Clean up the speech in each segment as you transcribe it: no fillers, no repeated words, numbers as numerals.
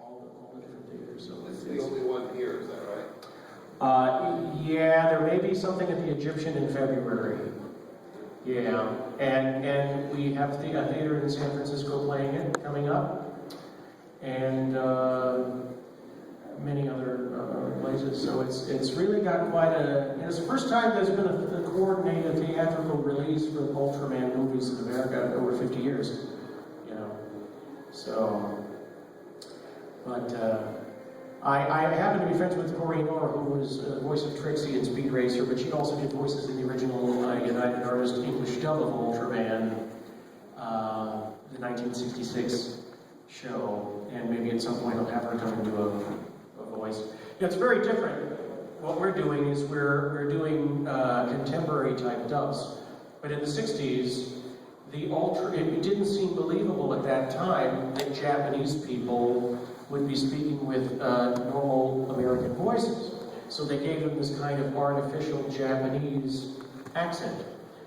all the different theaters. So It's the only one here, is that right? Yeah, there may be something at the Egyptian in February. Yeah, and we have a theater in San Francisco playing it coming up, and many other places. So it's really got quite a. It's the first time there's been a coordinated theatrical release for Ultraman movies in America in over 50 years. You know, so. But I happen to be friends with Corey Orr, who was the voice of Trixie in Speed Racer, but she also did voices in the original United Artists English dub of Ultraman, the 1966 show, and maybe at some point I'll have her come and do a voice. Yeah, it's very different. What we're doing is we're doing contemporary type dubs, but in the 60s, it didn't seem believable at that time that Japanese people would be speaking with normal American voices. So they gave them this kind of artificial Japanese accent.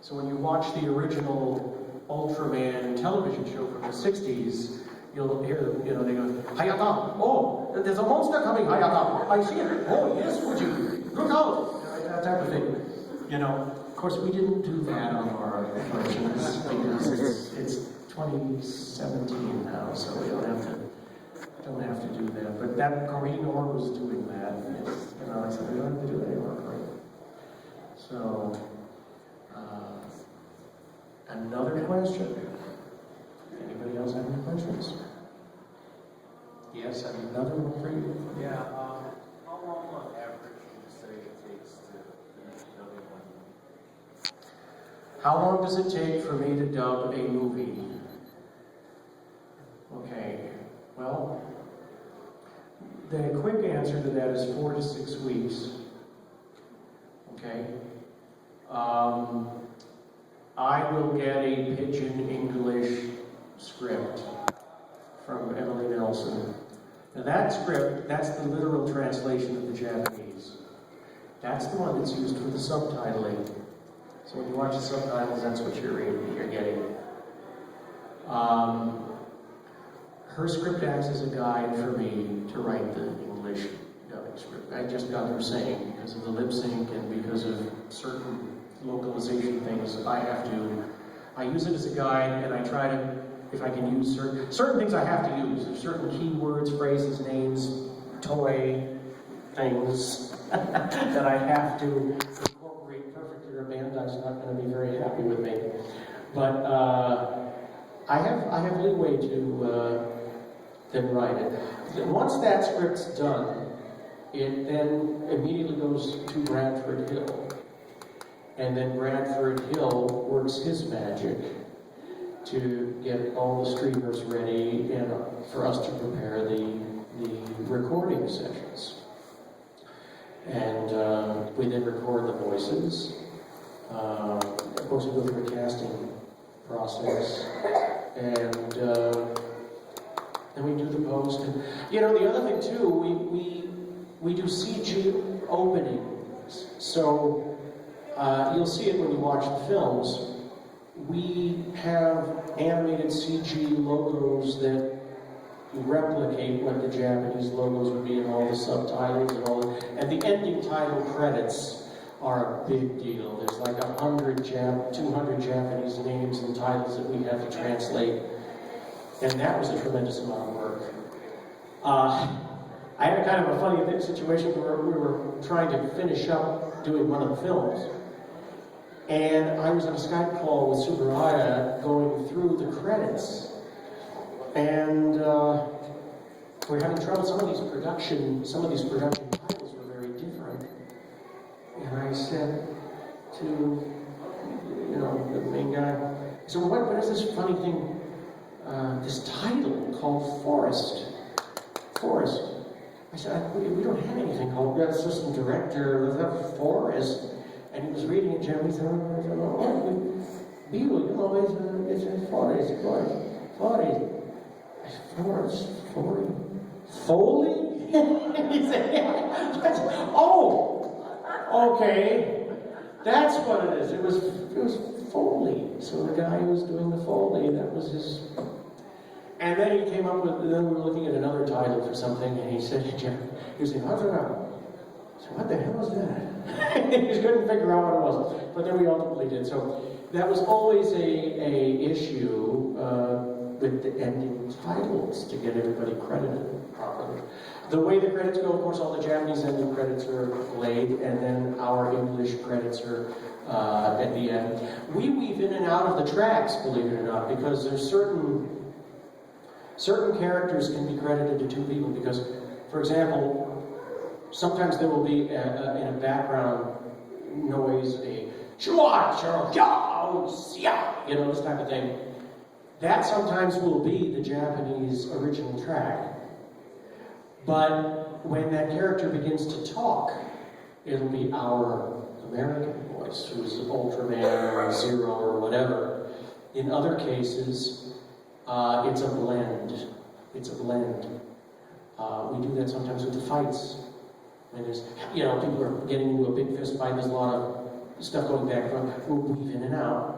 So when you watch the original Ultraman television show from the 60s, you'll hear, they go, Hayata! Oh, there's a monster coming, Hayata! I see it! Oh, yes, Fuji! Look out! That type of thing. Of course, we didn't do that on our versions because it's 2017 now, so we don't have to do that. But that Corrine Orr was doing that. I said, we don't have to do that anymore, right? So, another question. Anybody else have any questions? Yes, another one for you. Yeah, how long on average would you say it takes to finish dubbing one movie? How long does it take for me to dub a movie? Okay, well, the quick answer to that is 4 to 6 weeks. Okay? I will get a pidgin English script from Emily Nelson. Now that script, that's the literal translation of the Japanese. That's the one that's used for the subtitling. So when you watch the subtitles, that's what you're getting. Her script acts as a guide for me to write the English dubbing script. I just got her saying, because of the lip sync and because of certain localization things, I use it as a guide, and I try to, if I can use certain things I have to use. There's certain keywords, phrases, names, toy things that I have to incorporate perfectly, or Bandai's not going to be very happy with me. But I have leeway to then write it. Once that script's done, it then immediately goes to Bradford Hill. And then Bradford Hill works his magic to get all the streamers ready and for us to prepare the recording sessions. And we then record the voices. Of course, we go through a casting process. And then we do the post. And, the other thing, too, we do CG openings. So you'll see it when you watch the films. We have animated CG logos that replicate what the Japanese logos would be in all the subtitles and the ending title credits are a big deal. There's like 200 Japanese names and titles that we have to translate, and that was a tremendous amount of work. I had a kind of a funny situation where we were trying to finish up doing one of the films, and I was on a Skype call with Subaraya going through the credits, and we're having trouble. Some of these production titles were very different. And I said to, the main guy, I said, well, what is this funny thing, this title called Forest? I said, we don't have anything called, we got assistant director, let's have Forest. And he was reading it, Jeremy said, it's a Forest. I said, Forest? Foley? He said, yeah. Oh, okay. That's what it is. It was Foley. So the guy who was doing the Foley, that was his. And then he came up with, then we were looking at another title for something, and he said, he was saying, how's it out? I said, what the hell is that? He just couldn't figure out what it was. But then we ultimately did. So that was always a issue with the ending titles to get everybody credited properly. The way the credits go, of course, all the Japanese ending credits are laid, and then our English credits are at the end. We weave in and out of the tracks, believe it or not, because there's certain characters can be credited to two people. Because, for example, sometimes there will be in a background noise, you know, this type of thing. That sometimes will be the Japanese original track. But when that character begins to talk, it'll be our American voice, who's Ultraman or Zero or whatever. In other cases, it's a blend. It's a blend. We do that sometimes with the fights. When there's, you know, people are getting into a big fist fight, there's a lot of stuff going back and forth. We'll weave in and out.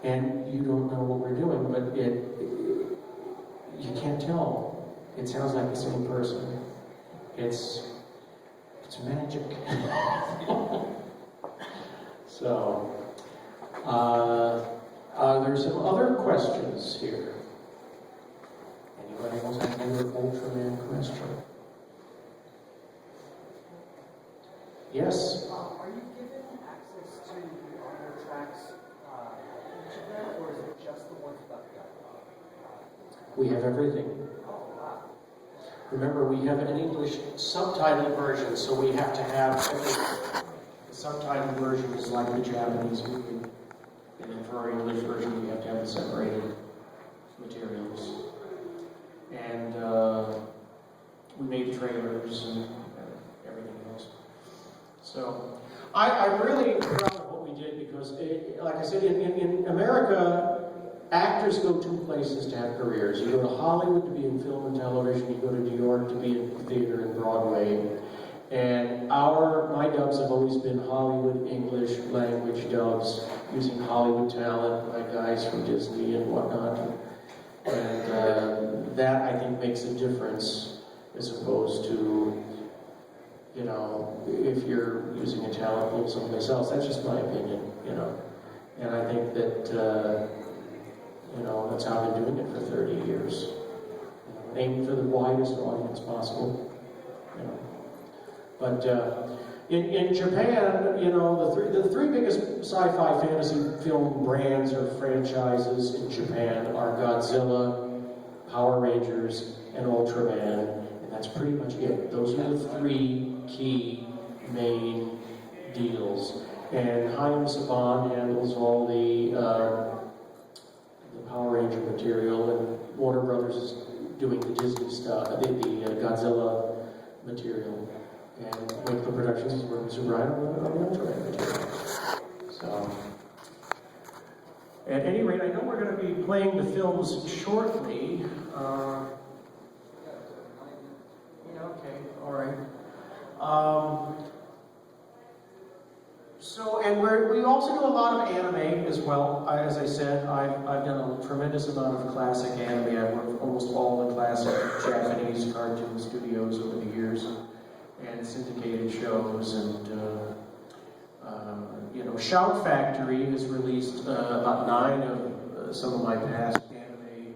And you don't know what we're doing, but you can't tell. It sounds like the same person. It's magic. So, there's some other questions here. Anybody else have another Ultraman question? Yes? Are you given access to the audio tracks, each of them, or is it just the ones about the We have everything. Oh, wow. Remember, we have an English subtitled version, so we have to have everything. The subtitled version is like the Japanese movie. And then for our English version, we have to have the separated materials. And we made trailers and everything else. So, I'm really proud of what we did because, like I said, in America, actors go two places to have careers. You go to Hollywood to be in film and television, you go to New York to be in theater and Broadway. And my dubs have always been Hollywood English language dubs, using Hollywood talent, like guys from Disney and whatnot. And that, I think, makes a difference as opposed to, you know, if you're using a talent pool someplace else. That's just my opinion, you know. And I think that, you know, that's how I've been doing it for 30 years. You know, aiming for the widest audience possible, you know. But in Japan, you know, the three biggest sci-fi fantasy film brands or franchises in Japan are Godzilla, Power Rangers, and Ultraman. And that's pretty much it. Those are the three key main deals. And Hayao Saban handles all the Power Ranger material, and Warner Brothers is doing the Disney stuff, the Godzilla material. And Wakefield Productions is working with Super Rhino on the Ultraman material. So, at any rate, I know we're going to be playing the films shortly. Yeah, okay, all right. We also do a lot of anime as well. As I said, I've done a tremendous amount of classic anime. I've worked with almost all the classic Japanese cartoon studios over the years, and syndicated shows, and you know, Shout Factory has released about 9 of some of my past anime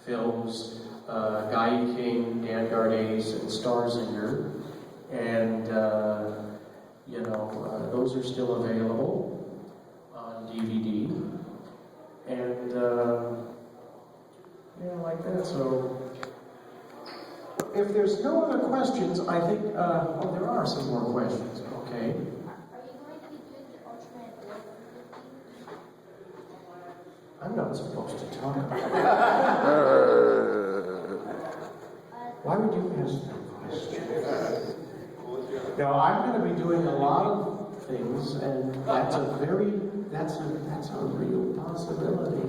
films. Guy King, Vanguard Ace, and Starzinger, and you know, those are still available on DVD, and yeah, like that. So, if there's no other questions, I think oh, there are some more questions. Okay. Are you going to be doing the Ultraman order? I'm not supposed to talk about it. Why would you ask that question? No, I'm going to be doing a lot of things, and that's a real possibility.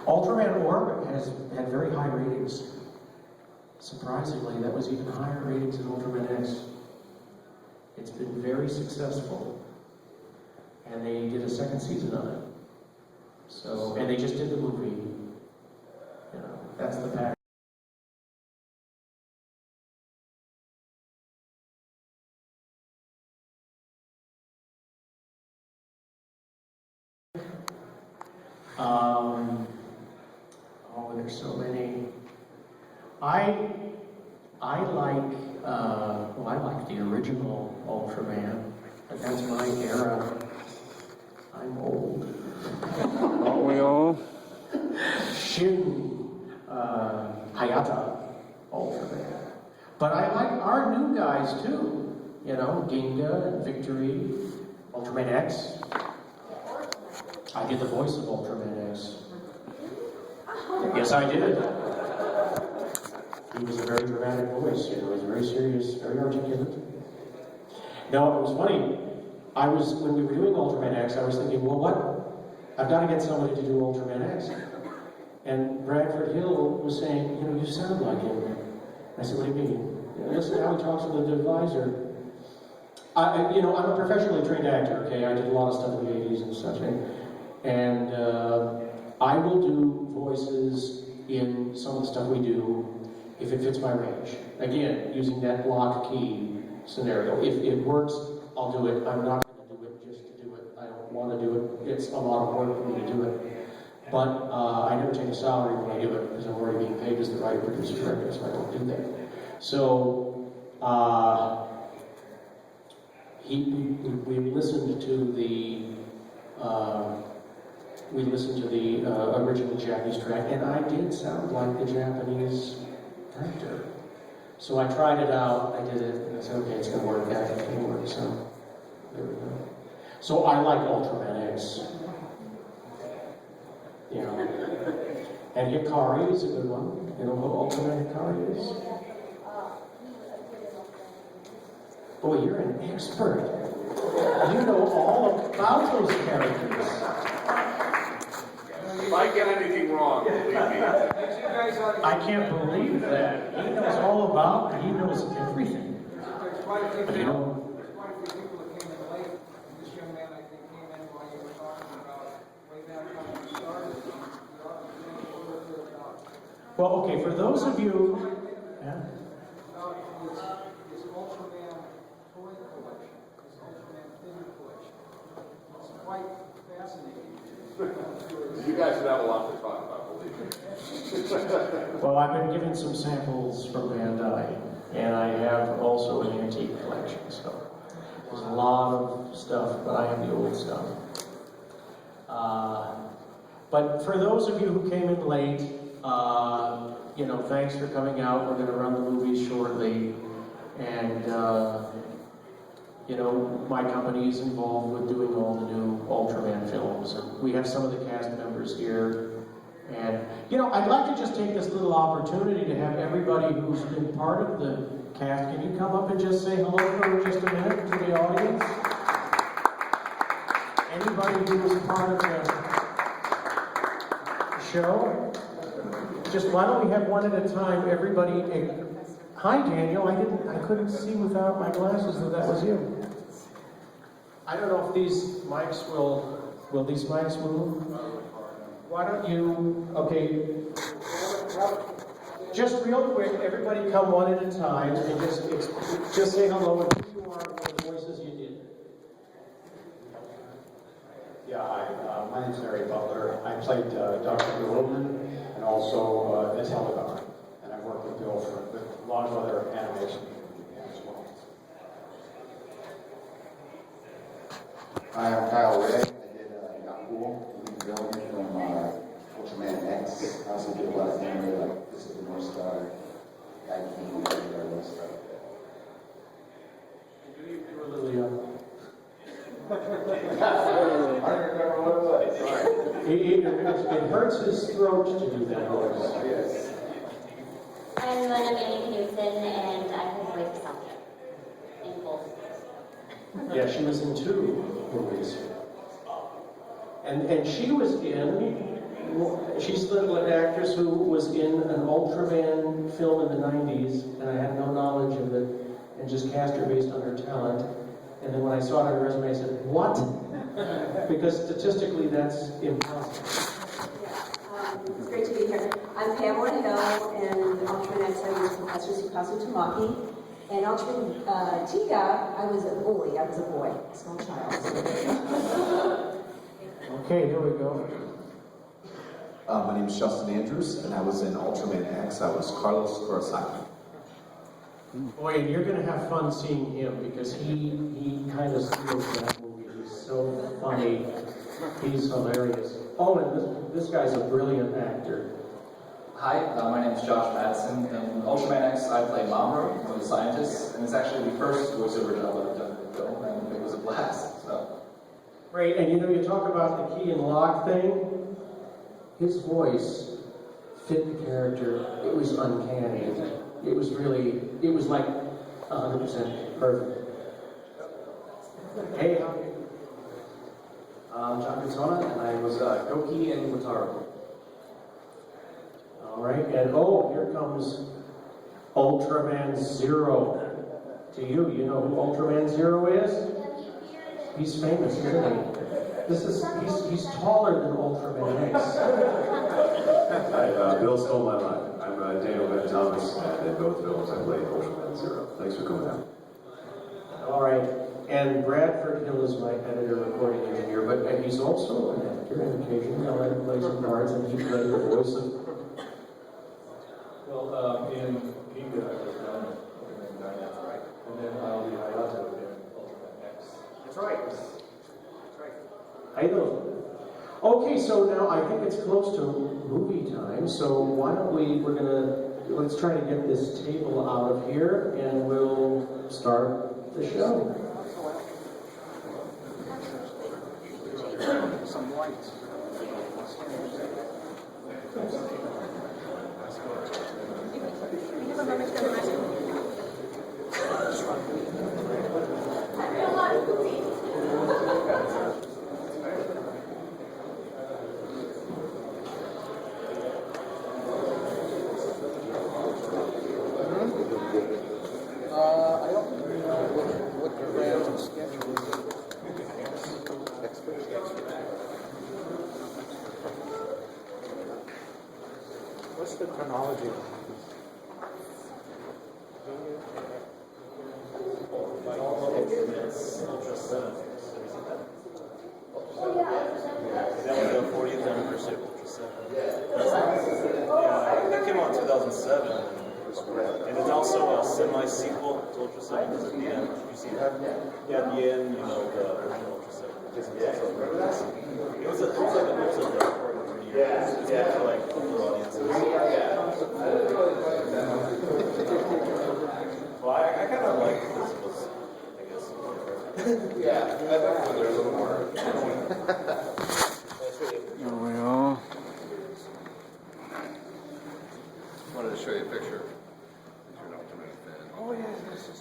Ultraman Orb has had very high ratings. Surprisingly, that was even higher ratings than Ultraman X. It's been very successful. And they did a second season on it. So, and they just did the movie. You know, that's the pattern. Oh, there's so many. I like, I like the original Ultraman, but that's my era. I'm old. Aren't we all? Shin Hayata Ultraman. But I like our new guys too. You know, Ginga and Victory, Ultraman X. I did the voice of Ultraman X. Yes, I did. He was a very dramatic voice, you know, he was very serious, very articulate. No, it was funny. When we were doing Ultraman X, I was thinking, well, what? I've got to get somebody to do Ultraman X. And Bradford Hill was saying, you know, you sound like him. I said, what do you mean? Listen to how he talks with the divisor. I'm a professionally trained actor, okay? I did a lot of stuff in the 80s and such. And I will do voices in some of the stuff we do if it fits my range. Again, using that lock key scenario. If it works, I'll do it. I'm not going to do it just to do it. I don't want to do it. It's a lot of work for me to do it. But I never take a salary when I do it because I'm already being paid as the writer, producer, director, so I don't do that. So we listened to the original Japanese track, and I did sound like the Japanese actor. So I tried it out, I did it, and I said, okay, it's going to work. That it's going to work. So there we go. So I like Ultraman X. You know, and Hikari is a good one. You know who Ultraman Hikari is? Boy, you're an expert. You know all about those characters. If I get anything wrong, believe me. I can't believe that. He knows all about, he knows everything. There's quite a few You people, know, there's quite a few people that came in late. And this young man, I think, came in while you were talking about way back when you started. You ought to think a little bit about well, okay, for those of you, yeah. his Ultraman toy collection, his Ultraman figure collection. It's quite fascinating. You guys would have a lot to talk about, believe me. Well, I've been given some samples from Bandai, and I have also an antique collection, so there's a lot of stuff, but I have the old stuff. But for those of you who came in late, thanks for coming out. We're going to run the movies shortly, and my company is involved with doing all the new Ultraman films, and we have some of the cast members here. And, I'd like to just take this little opportunity to have everybody who's been part of the cast, can you come up and just say hello for just a minute to the audience? Anybody who was part of the show? Just why don't we have one at a time, everybody. Hi, Daniel, I couldn't see without my glasses that was you. I don't know if these mics will these mics move? Why don't you, okay, just real quick, everybody come one at a time and just say hello and who you are and what voices you did. Yeah, hi, my name's Larry Butler. I played Dr. Ultraman and also as Helicopter. And I've worked with Bill with a lot of other animation as well. Hi, I'm Kyle Ray. I did Yaku, the villain from Ultraman X. I also did a lot of anime, like This is the North Star, Guy King, and other stuff. You were a little young. I don't remember what it was. It hurts his throat to do that voice. Yes. I'm Lena Knudsen, and I play voice of Sasha in both. Yeah, she was in 2 movies. And she was she's the actress who was in an Ultraman film in the 90s, and I had no knowledge of it, and just cast her based on her talent. And then when I saw it on her resume, I said, what? Because statistically, that's impossible. It's great to be here. I'm Pamela Hill, and Ultraman X, I was Professor Sukasu Tamaki. And Ultraman Tika, I was a bully. I was a boy, a small child. Okay, here we go. My name is Justin Andrews, and I was in Ultraman X. I was Carlos Kurosaki. Boy, and you're gonna have fun seeing him because he kind of steals that movie. He's so funny. He's hilarious. Oh, and this guy's a brilliant actor. Hi, my name is Josh Madsen. In Ultraman X, I play Mamoru, one of the scientists, and it's actually the first voiceover job I've done in the film, and it was a blast. So, Great, and you talk about the key and lock thing. His voice fit the character. It was uncanny. It was like 100% perfect. Hey, how are you? I'm John Katona, and I was Goki and Wataru. All right, and here comes Ultraman Zero. To you know who Ultraman Zero is? He's famous, isn't he? He's taller than Ultraman X. Hi, Bill stole my line. I'm Daniel Van Thomas, and in both films I played Ultraman Zero. Thanks for coming out. All right, and Bradford Hill is my editor, recording engineer, but he's also an actor, and occasionally I'll let him play some parts, and he played the voice of. Well, in Giga, I was done Ultraman Dynamite, right? And then I'll be Hayato in Ultraman X. That's right. I know. Okay, so now I think it's close to movie time, so why don't let's try to get this table out of here, and we'll start the show. Some lights. I don't know what the random schedule is. What's the chronology of Ultra 7. That was the 40th anniversary of Ultra 7. Yeah, that came out in 2007. And it's also a semi-sequel to Ultra 7 because at the end, you see that? Yeah, at the end, the original Ultra 7. It was like a mix of the it's more for like older audiences. Well, I kind of like this was, I guess. Yeah, I thought there's a little more. There we are. Wanted to show you a picture. You're an Ultraman fan. Oh, yeah, this is